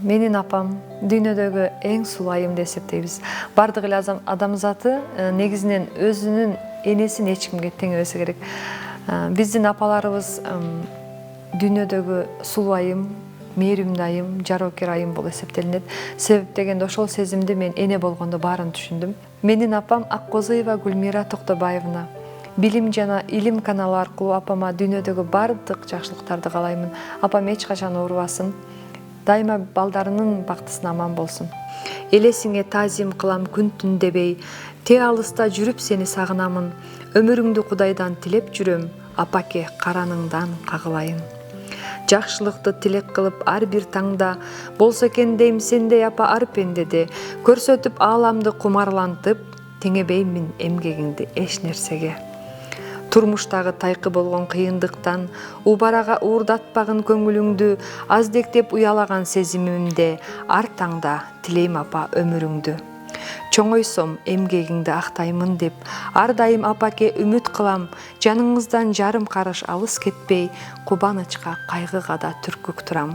Менин апам дүйнөдөгү эң сулуу айым деп эсептейбиз. Бардык эле адамзаты негизинен өзүнүн энесин эч кимге теңебесе керек. Биздин апаларыбыз дүйнөдөгү сулуу айым, мээримдүү айым, жароокер айым болуп эсептелинет. Себеп дегенде ошол сезимди мен эне болгондо баарын түшүндүм. Менин апам Аккозуева Гүлмира Токтобаевна. Билим жана илим каналы аркылуу апама дүйнөдөгү бардык жакшылыктарды каалаймын. Апам эч качан оорубасын. Дайыма балдарынын бактысына аман болсун. Элесиңе таазим кылам күн түн дебей, те алыста жүрүп сени сагынамын. Өмүрүңдү Кудайдан тилеп жүрөм, апаке караныңдан кагылайын. Жакшылыкты тилек кылып ар бир таңда, болсо экен дейм сендей апа ар пендеде, көрсөтүп ааламды кумарлантып, теңебеймин эмгегиңди эч нерсеге. Турмуштагы тайкы болгон кыйындыктан, убарага уурдатпагын көңүлүңдү, аздектеп уялаган сезимимде, ар таңда тилейм апа өмүрүңдү. Чоңойсом эмгегиңди актаймын деп, ар дайым апаке үмүт кылам, жаныңыздан жарым карыш алыс кетпей, кубанычка кайгыга да түркүк турам.